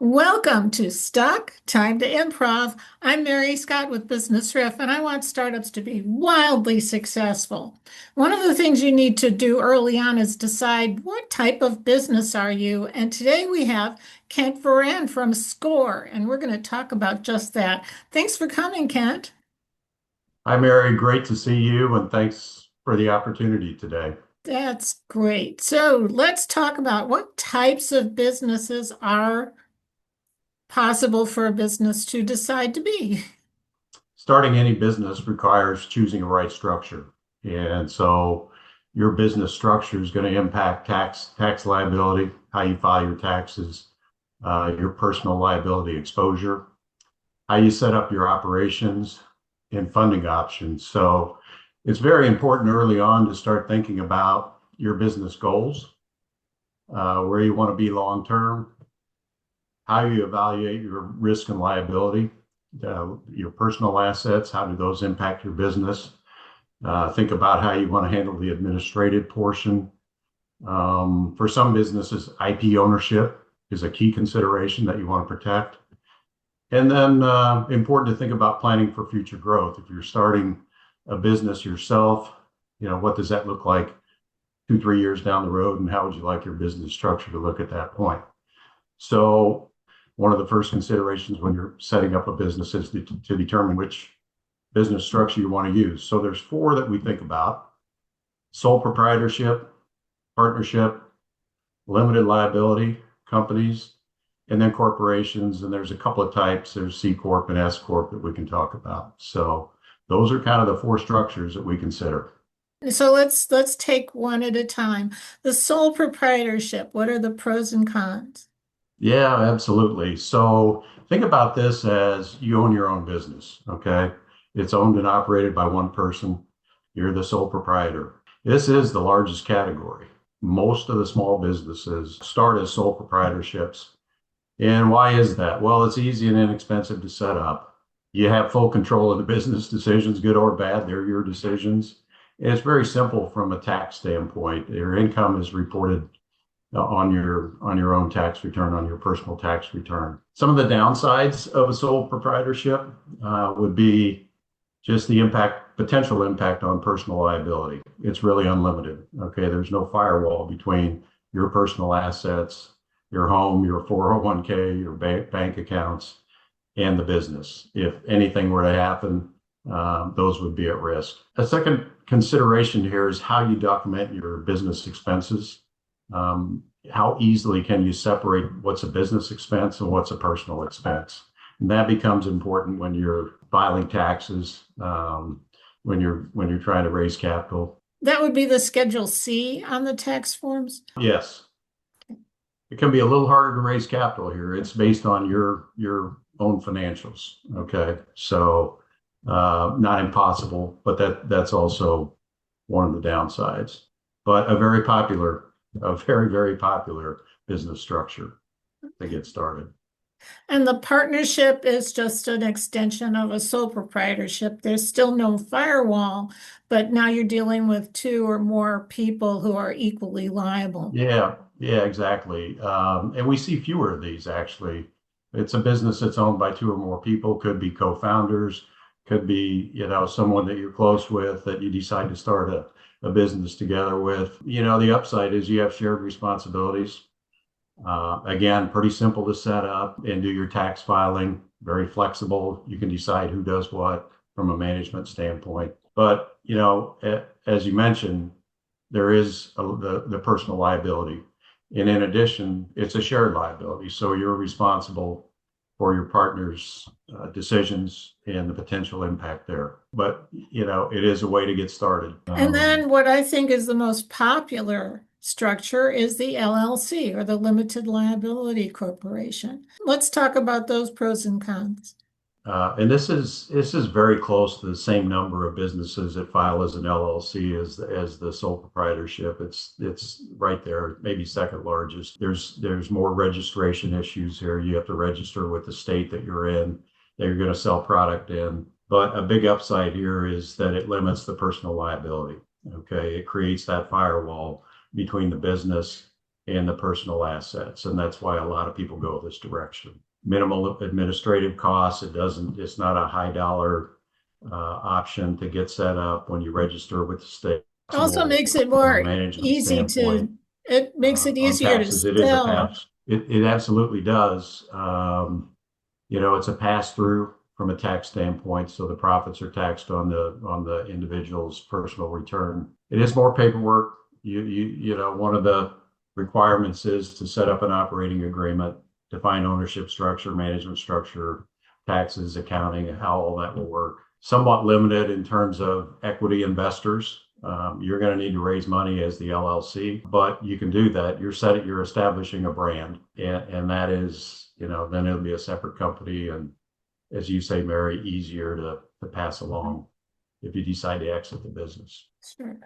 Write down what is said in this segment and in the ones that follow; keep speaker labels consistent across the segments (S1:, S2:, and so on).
S1: Welcome to Stuck, Time to Improv. I'm Mary Scott with BusinessRiff, and I want startups to be wildly successful. One of the things you need to do early on is decide what type of business are you. And today we have Kent Voran from SCORE, and we're going to talk about just that. Thanks for coming, Kent.
S2: Hi, Mary. Great to see you, and thanks for the opportunity today.
S1: That's great. So let's talk about what types of businesses are possible for a business to decide to be.
S2: Starting any business requires choosing a right structure. And so your business structure is going to impact tax liability, how you file your taxes, your personal liability exposure, how you set up your operations, and funding options. So it's very important early on to start thinking about your business goals, where you want to be long term, how you evaluate your risk and liability, your personal assets, how do those impact your business? Think about how you want to handle the administrative portion. For some businesses, IP ownership is a key consideration that you want to protect. And then important to think about planning for future growth. If you're starting a business yourself, what does that look like 2, 3 years down the road, and how would you like your business structure to look at that point? So one of the first considerations when you're setting up a business is to determine which business structure you want to use. So there's four that we think about: sole proprietorship, partnership, limited liability companies, and then corporations. And there's a couple of types. There's C-Corp and S-Corp that we can talk about. So those are kind of the four structures that we consider.
S1: So let's take one at a time. The sole proprietorship, what are the pros and cons?
S2: Yeah, absolutely. So think about this as you own your own business, okay? It's owned and operated by one person. You're the sole proprietor. This is the largest category. Most of the small businesses start as sole proprietorships. And why is that? Well, it's easy and inexpensive to set up. You have full control of the business decisions, good or bad, they're your decisions. And it's very simple from a tax standpoint. Your income is reported on your own tax return, on your personal tax return. Some of the downsides of a sole proprietorship would be just the potential impact on personal liability. It's really unlimited. Okay, there's no firewall between your personal assets, your home, your 401k, your bank accounts, and the business. If anything were to happen, those would be at risk. A second consideration here is how you document your business expenses. How easily can you separate what's a business expense and what's a personal expense? And that becomes important when you're filing taxes, when you're trying to raise capital.
S1: That would be the Schedule C on the tax forms.
S2: Yes, it can be a little harder to raise capital here. It's based on your own financials. Okay, so not impossible, but that's also one of the downsides. But a very, very popular business structure to get started.
S1: And the partnership is just an extension of a sole proprietorship. There's still no firewall, but now you're dealing with two or more people who are equally liable.
S2: Yeah, yeah, exactly. And we see fewer of these actually. It's a business that's owned by two or more people, could be co-founders, could be, someone that you're close with that you decide to start a business together with. The upside is you have shared responsibilities. Again, pretty simple to set up and do your tax filing, very flexible. You can decide who does what from a management standpoint. But, as you mentioned, there is the personal liability. And in addition, it's a shared liability. So you're responsible for your partner's decisions and the potential impact there. But, it is a way to get started.
S1: And then what I think is the most popular structure is the LLC or the Limited Liability Corporation. Let's talk about those pros and cons.
S2: And this is very close to the same number of businesses that file as an LLC as the sole proprietorship. It's right there, maybe second largest. There's more registration issues here. You have to register with the state that you're in, that you're going to sell product in. But a big upside here is that it limits the personal liability. Okay, it creates that firewall between the business and the personal assets. And that's why a lot of people go this direction. Minimal administrative costs. It's not a high dollar option to get set up when you register with the state.
S1: Also
S2: From
S1: makes it
S2: a
S1: more
S2: management
S1: easy
S2: standpoint,
S1: to, it makes it
S2: on
S1: easier to
S2: taxes, it is a
S1: sell.
S2: pass. It absolutely does. It's a pass through from a tax standpoint, so the profits are taxed on the individual's personal return. It is more paperwork. One of the requirements is to set up an operating agreement, define ownership structure, management structure, taxes, accounting, and how all that will work. Somewhat limited in terms of equity investors. You're going to need to raise money as the LLC, but you can do that. You're establishing a brand, and that is, then it'll be a separate company, and as you say, Mary, easier to pass along if you decide to exit the business.
S1: Sure.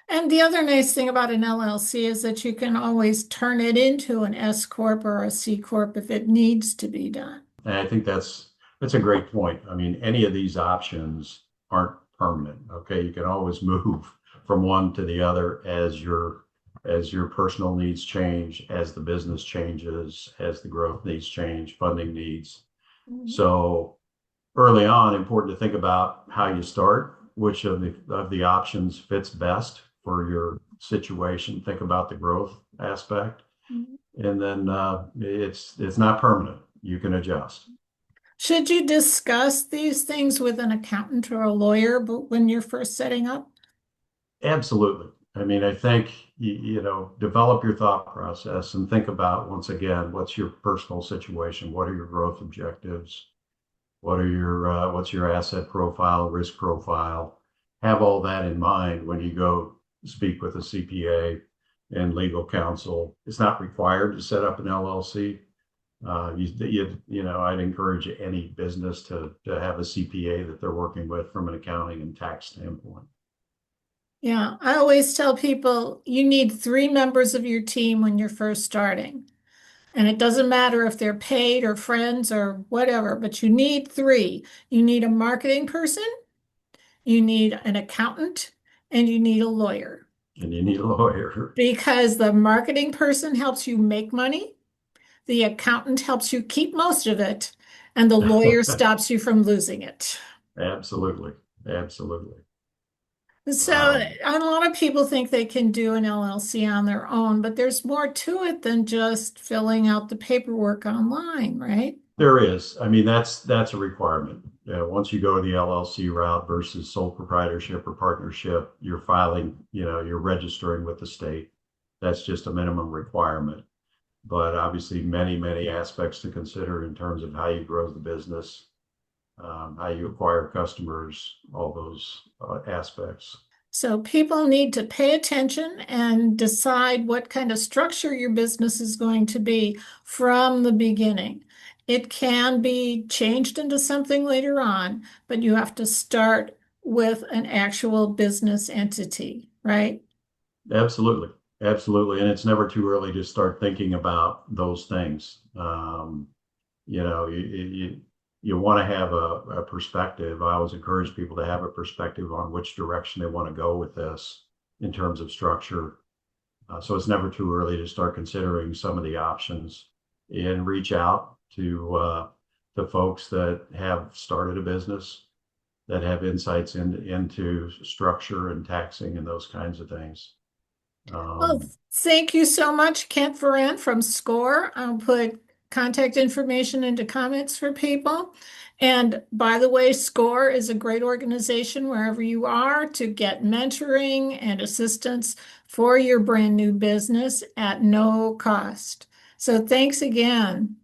S1: And the other nice thing about an LLC is that you can always turn it into an S Corp or a C Corp if it needs to be done.
S2: And I think that's a great point. I mean, any of these options aren't permanent. Okay, you can always move from one to the other as your personal needs change, as the business changes, as the growth needs change, funding needs.
S1: Mhm.
S2: So early on, important to think about how you start, which of the options fits best for your situation. Think about the growth aspect,
S1: Mhm.
S2: and then it's not permanent. You can adjust.
S1: Should you discuss these things with an accountant or a lawyer but when you're first setting up?
S2: Absolutely. I mean, I think develop your thought process and think about, once again, what's your personal situation? What are your growth objectives? What's your asset profile, risk profile? Have all that in mind when you go speak with a CPA and legal counsel. It's not required to set up an LLC. I'd encourage any business to have a CPA that they're working with from an accounting and tax standpoint.
S1: Yeah, I always tell people you need three members of your team when you're first starting. And it doesn't matter if they're paid or friends or whatever, but you need three. You need a marketing person, you need an accountant, and you need a lawyer.
S2: And you need a lawyer.
S1: Because the marketing person helps you make money, the accountant helps you keep most of it, and the lawyer stops you from losing it.
S2: Absolutely. Absolutely.
S1: So
S2: Um,
S1: a lot of people think they can do an LLC on their own, but there's more to it than just filling out the paperwork online, right?
S2: there is. I mean, that's a requirement. Once you go the LLC route versus sole proprietorship or partnership, you're registering with the state. That's just a minimum requirement. But obviously, many, many aspects to consider in terms of how you grow the business, how you acquire customers, all those aspects.
S1: So people need to pay attention and decide what kind of structure your business is going to be from the beginning. It can be changed into something later on, but you have to start with an actual business entity, right?
S2: Absolutely. Absolutely. And it's never too early to start thinking about those things. You know, you want to have a perspective. I always encourage people to have a perspective on which direction they want to go with this in terms of structure. So it's never too early to start considering some of the options and reach out to folks that have started a business, that have insights into structure and taxing and those kinds of things.
S1: Well,
S2: Um,
S1: thank you so much, Kent Voran from SCORE. I'll put contact information into comments for people. And by the way, SCORE is a great organization wherever you are to get mentoring and assistance for your brand new business at no cost. So thanks again.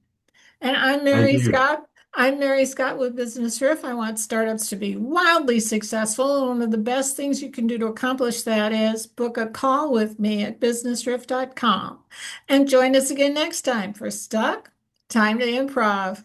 S1: And I'm
S2: Thank
S1: Mary
S2: you.
S1: Scott. I'm Mary Scott with BusinessRiff. I want startups to be wildly successful. And one of the best things you can do to accomplish that is book a call with me at businessriff.com. And join us again next time for Stuck, Time to Improv.